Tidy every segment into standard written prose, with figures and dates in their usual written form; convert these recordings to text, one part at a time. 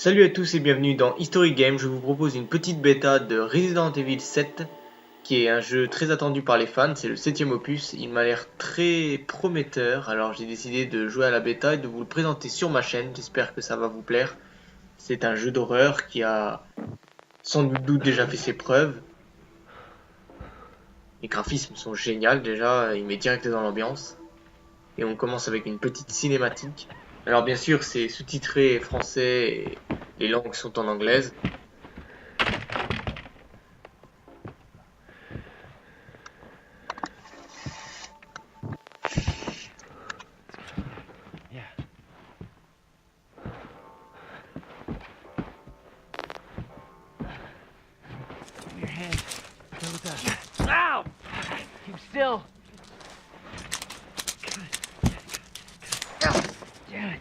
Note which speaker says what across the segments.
Speaker 1: Salut à tous et bienvenue dans History Game. Je vous propose une petite bêta de Resident Evil 7, qui est un jeu très attendu par les fans. C'est le 7e opus. Il m'a l'air très prometteur. Alors j'ai décidé de jouer à la bêta et de vous le présenter sur ma chaîne. J'espère que ça va vous plaire. C'est un jeu d'horreur qui a sans doute déjà fait ses preuves. Les graphismes sont géniaux déjà. Il met direct dans l'ambiance. Et on commence avec une petite cinématique. Alors bien sûr c'est sous-titré français et les langues sont en anglaise.
Speaker 2: Your hand. Ow! Keep still. Damn it.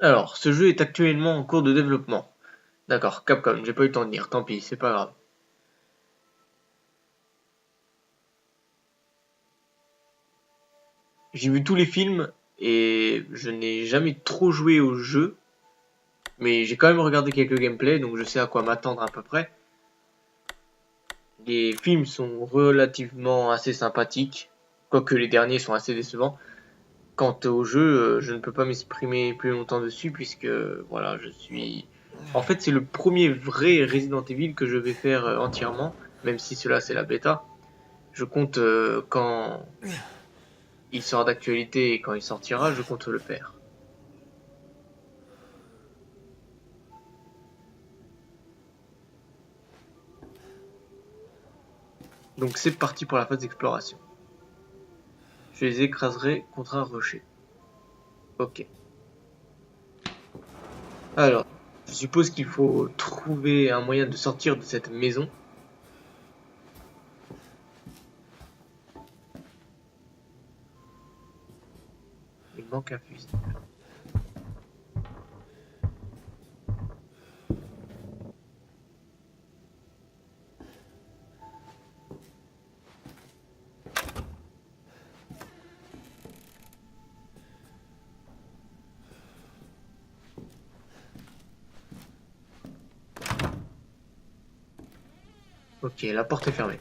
Speaker 1: Alors, ce jeu est actuellement en cours de développement. D'accord, Capcom, j'ai pas eu le temps de dire, tant pis, c'est pas grave. J'ai vu tous les films et je n'ai jamais trop joué au jeu, mais j'ai quand même regardé quelques gameplays, donc je sais à quoi m'attendre à peu près. Les films sont relativement assez sympathiques, quoique les derniers sont assez décevants. Quant au jeu, je ne peux pas m'exprimer plus longtemps dessus puisque voilà, je suis... En fait, c'est le premier vrai Resident Evil que je vais faire entièrement, même si cela c'est la bêta. Je compte quand il sera d'actualité et quand il sortira, je compte le faire. Donc c'est parti pour la phase d'exploration. Je les écraserai contre un rocher. Ok. Alors, je suppose qu'il faut trouver un moyen de sortir de cette maison. Il manque un fusil. Ok, la porte est fermée.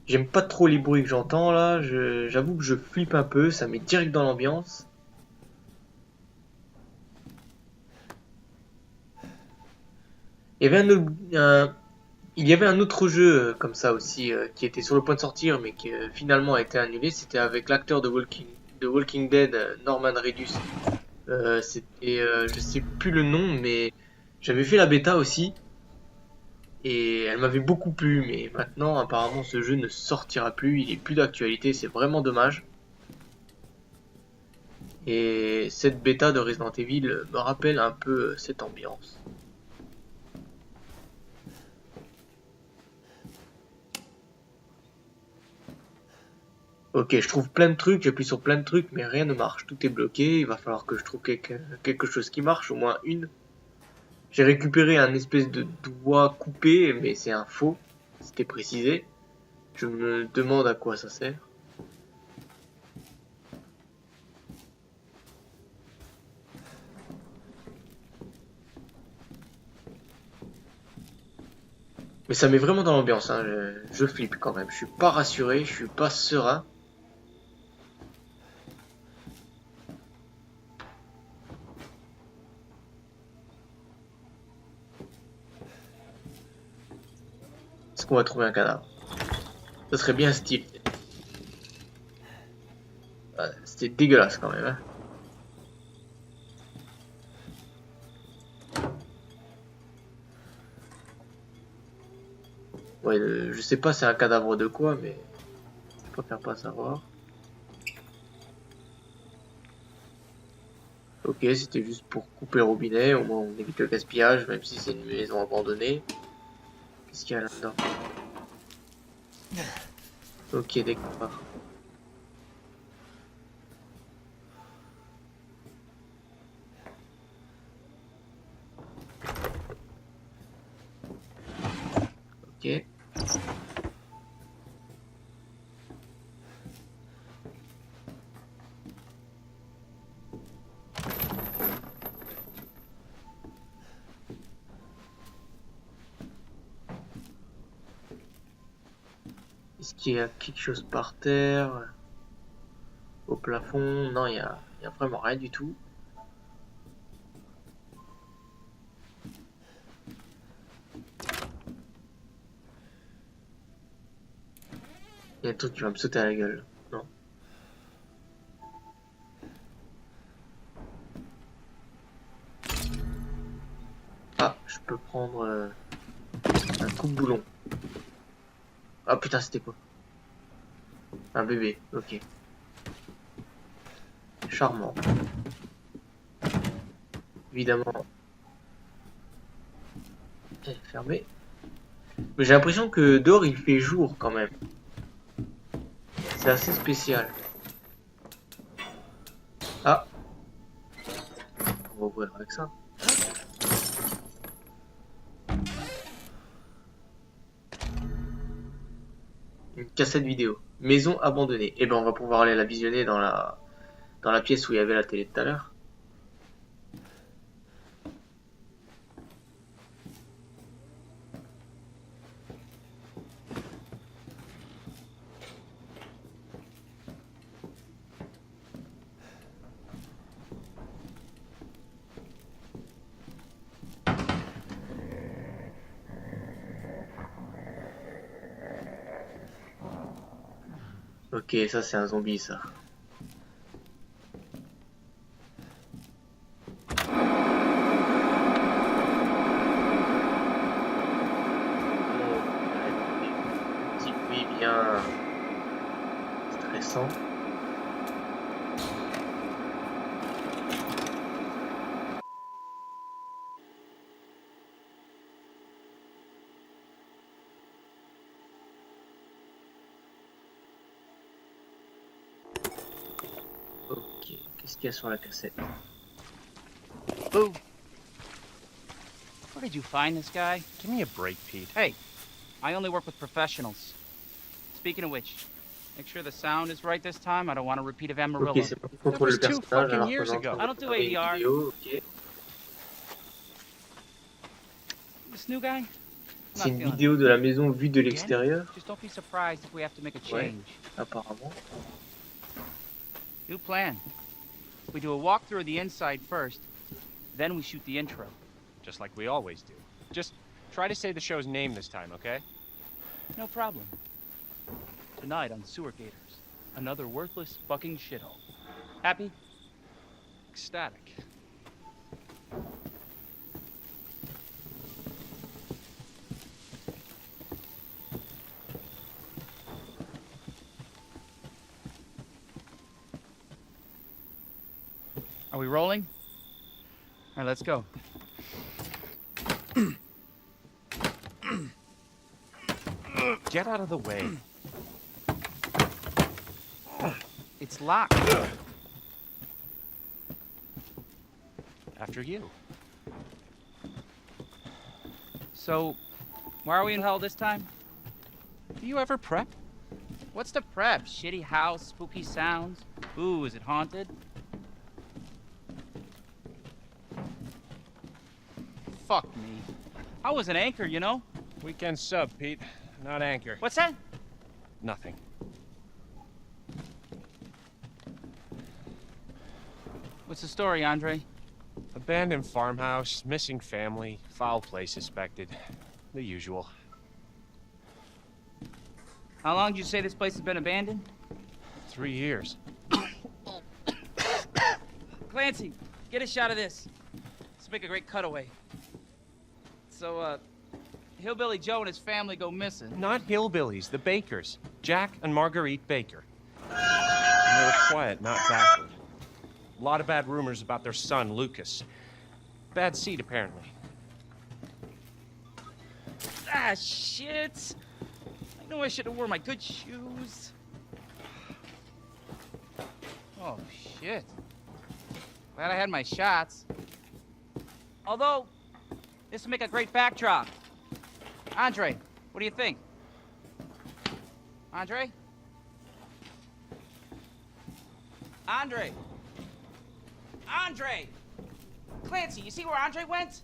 Speaker 1: J'aime pas trop les bruits que j'entends là, j'avoue que je flippe un peu, ça met direct dans l'ambiance. Il y avait il y avait un autre jeu comme ça aussi qui était sur le point de sortir mais qui finalement a été annulé, c'était avec l'acteur de Walking Dead, Norman Reedus. C'était, je sais plus le nom mais j'avais fait la bêta aussi et elle m'avait beaucoup plu mais maintenant apparemment ce jeu ne sortira plus, il est plus d'actualité, c'est vraiment dommage. Et cette bêta de Resident Evil me rappelle un peu cette ambiance. Ok, je trouve plein de trucs, j'appuie sur plein de trucs, mais rien ne marche. Tout est bloqué, il va falloir que je trouve quelque chose qui marche, au moins une. J'ai récupéré un espèce de doigt coupé, mais c'est un faux, c'était précisé. Je me demande à quoi ça sert. Mais ça met vraiment dans l'ambiance, hein. Je flippe quand même. Je suis pas rassuré, je suis pas serein. Est-ce qu'on va trouver un cadavre? Ça serait bien stylé. Ouais, c'était dégueulasse quand même, hein. Ouais, je sais pas c'est un cadavre de quoi, mais je préfère pas savoir. Ok, c'était juste pour couper le robinet, au moins on évite le gaspillage, même si c'est une maison abandonnée. Qu'est-ce qu'il y a là-dedans? Ok, d'accord. Ok. Est-ce qu'il y a quelque chose par terre? Au plafond? Non, il y a vraiment rien du tout. Il y a un truc qui va me sauter à la gueule. Non. Ah, je peux prendre un coupe-boulon. Ah putain, c'était quoi? Un bébé, ok. Charmant. Évidemment. Fermé. Mais j'ai l'impression que dehors il fait jour quand même. C'est assez spécial. Ah, on va ouvrir avec ça. Une cassette vidéo. Maison abandonnée. Et ben on va pouvoir aller la visionner dans la pièce où il y avait la télé tout à l'heure. Ok, ça c'est un zombie ça. Un petit bruit bien stressant. Ok, qu'est-ce qu'il y a sur la cassette?
Speaker 2: Boo. Where did you find this guy?
Speaker 3: Give me a break, Pete.
Speaker 2: Hey, I only work with professionals. Speaking of which, make sure the sound is right this time. I don't want a repeat of Amarillo.
Speaker 1: Ok, c'est pas pour contrôler le
Speaker 3: That was 2
Speaker 1: personnage
Speaker 3: fucking
Speaker 1: alors
Speaker 3: years
Speaker 1: qu'on est en
Speaker 3: ago.
Speaker 1: train de
Speaker 2: I don't do
Speaker 1: regarder une
Speaker 2: ADR.
Speaker 1: vidéo, ok.
Speaker 2: This new guy?
Speaker 1: C'est une vidéo de la maison vue de l'extérieur,
Speaker 2: Just don't be surprised if we have to make a
Speaker 1: Ouais.
Speaker 2: change.
Speaker 1: apparemment.
Speaker 2: New plan. We do a walkthrough of the inside first, then we shoot the intro.
Speaker 3: Just like we always do. Just try to say the show's name this time, okay?
Speaker 2: No problem. Tonight on Sewer Gators, another worthless fucking shithole. Happy?
Speaker 3: Ecstatic.
Speaker 2: Are we rolling? All right, let's go.
Speaker 3: Get out of the way.
Speaker 2: It's locked.
Speaker 3: After you.
Speaker 2: So, why are we in hell this time?
Speaker 3: Do you ever prep?
Speaker 2: What's the prep? Shitty house, spooky sounds? Ooh, is it haunted? Fuck me. I was an anchor, you know?
Speaker 3: Weekend sub, Pete. Not anchor.
Speaker 2: What's that?
Speaker 3: Nothing.
Speaker 2: What's the story, Andre?
Speaker 3: Abandoned farmhouse, missing family, foul play suspected. The usual.
Speaker 2: How long did you say this place has been abandoned?
Speaker 3: 3 years.
Speaker 2: Clancy, get a shot of this. Let's make a great cutaway. So, Hillbilly Joe and his family go missing.
Speaker 3: Not hillbillies, the Bakers. Jack and Marguerite Baker. And they were quiet, not backward. A lot of bad rumors about their son, Lucas. Bad seed, apparently.
Speaker 2: Ah, shit. I knew I should have worn my good shoes. Oh, shit. Glad I had my shots. Although, this would make a great backdrop. Andre, what do you think? Andre? Andre! Andre! Clancy, you see where Andre went?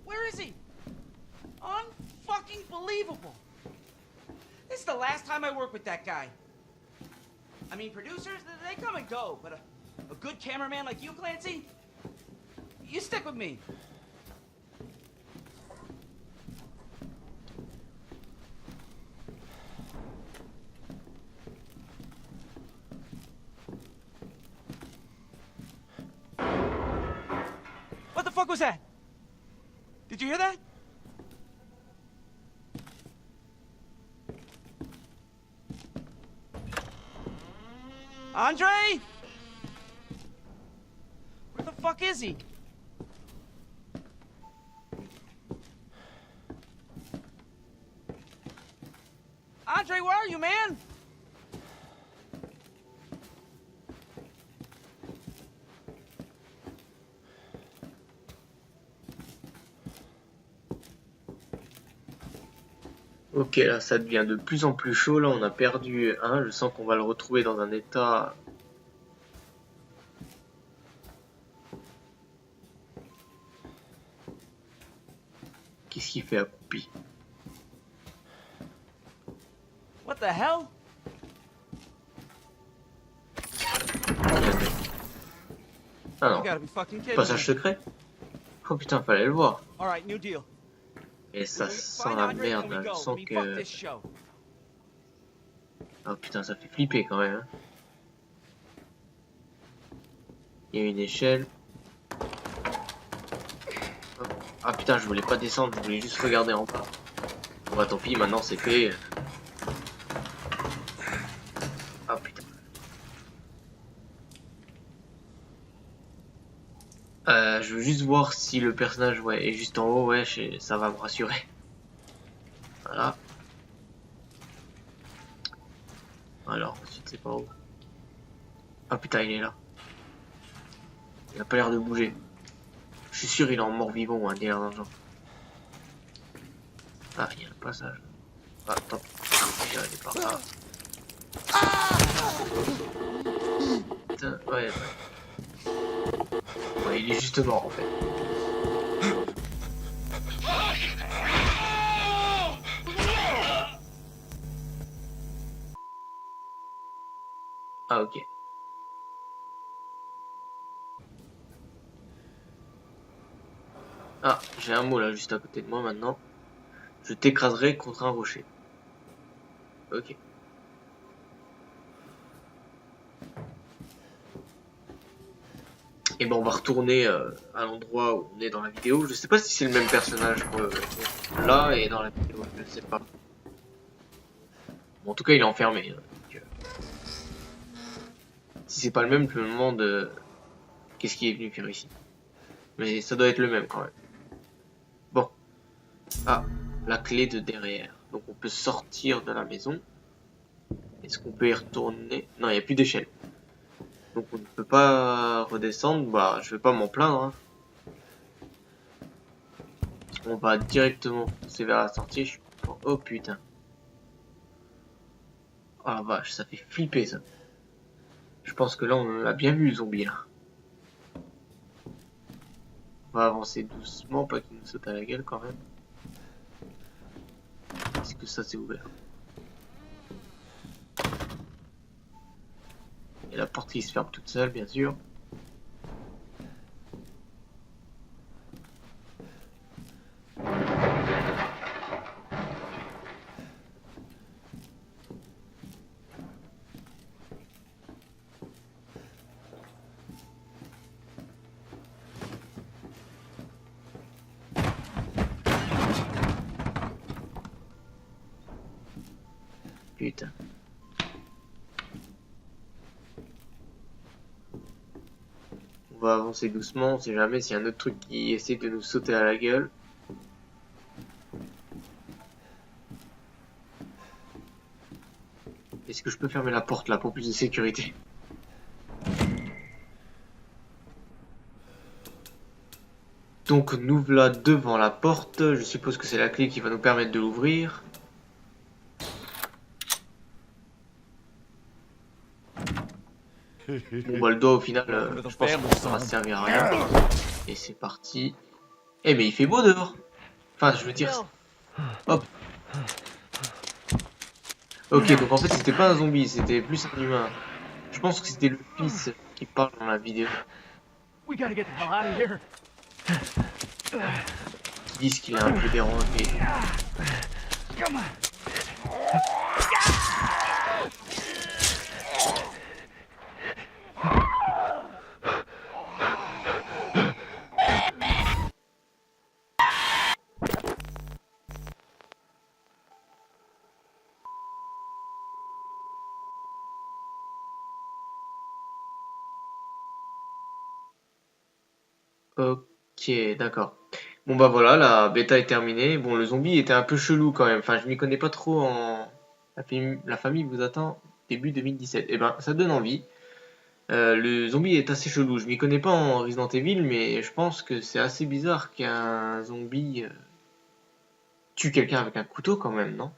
Speaker 2: Where is he? Unfucking fucking believable. This is the last time I work with that guy. I mean, producers, they come and go, but a good cameraman like you, Clancy, you stick with me. What the fuck was that? Did you hear that? Andre? Where the fuck is he? Andre, where are you, man?
Speaker 1: Ok, là ça devient de plus en plus chaud. Là on a perdu un. Je sens qu'on va le retrouver dans un état. Qu'est-ce qu'il fait accroupi?
Speaker 2: What the hell?
Speaker 1: Ah
Speaker 2: You
Speaker 1: non,
Speaker 2: gotta be fucking kidding me.
Speaker 1: passage secret? Oh putain, fallait le voir.
Speaker 2: All right, new deal.
Speaker 1: Et ça
Speaker 2: We
Speaker 1: sent
Speaker 2: find
Speaker 1: la
Speaker 2: Andre
Speaker 1: merde
Speaker 2: and we
Speaker 1: là. Je
Speaker 2: go.
Speaker 1: sens
Speaker 2: I mean, fuck
Speaker 1: que.
Speaker 2: this show.
Speaker 1: Ah putain, ça fait flipper quand même. Hein. Il y a une échelle. Hop. Ah putain, je voulais pas descendre, je voulais juste regarder en bas. Bon bah tant pis, maintenant c'est fait. Ah putain. Je veux juste voir si le personnage ouais, est juste en haut, ouais, ça va me rassurer. Voilà. Alors, ensuite c'est pas où. Ah putain, il est là. Il a pas l'air de bouger. Je suis sûr il est en mort-vivant ou un délire dans le genre. Ah, il y a un passage. Ah, tant pis. Il est par là. Putain, ouais. Ouais, il est juste mort en fait. Ah ok. Ah, j'ai un mot là juste à côté de moi maintenant. Je t'écraserai contre un rocher. Ok. Et ben on va retourner à l'endroit où on est dans la vidéo. Je sais pas si c'est le même personnage là et dans la vidéo, je sais pas. Bon, en tout cas il est enfermé. Hein, donc, si c'est pas le même, je me demande qu'est-ce qu'il est venu faire ici. Mais ça doit être le même quand même. Bon. Ah, la clé de derrière. Donc on peut sortir de la maison. Est-ce qu'on peut y retourner? Non, il n'y a plus d'échelle. Donc on ne peut pas redescendre. Bah, je vais pas m'en plaindre. Hein. On va directement foncer vers la sortie. Je suis... Oh putain. Oh la vache, ça fait flipper ça. Je pense que là on a bien vu le zombie là. On va avancer doucement, pas qu'il nous saute à la gueule quand même. Est-ce que ça c'est ouvert? Et la porte qui se ferme toute seule, bien sûr. Putain. On va avancer doucement, on sait jamais s'il y a un autre truc qui essaie de nous sauter à la gueule. Est-ce que je peux fermer la porte là pour plus de sécurité? Donc nous voilà devant la porte, je suppose que c'est la clé qui va nous permettre de l'ouvrir. Bon bah le doigt au final, je pense que ça va servir à rien. Et c'est parti. Eh mais il fait beau dehors. Enfin je veux dire... Hop, Ok, donc en fait c'était pas un zombie, c'était plus un humain. Je pense que c'était le fils qui parle dans la vidéo,
Speaker 4: We gotta get the hell out of here.
Speaker 1: qui disent qu'il est un peu dérangé.
Speaker 4: Come on.
Speaker 1: Ok, d'accord. Bon bah voilà, la bêta est terminée. Bon, le zombie était un peu chelou quand même. Enfin, je m'y connais pas trop en... La famille vous attend début 2017. Eh ben, ça donne envie. Le zombie est assez chelou. Je m'y connais pas en Resident Evil, mais je pense que c'est assez bizarre qu'un zombie tue quelqu'un avec un couteau quand même, non?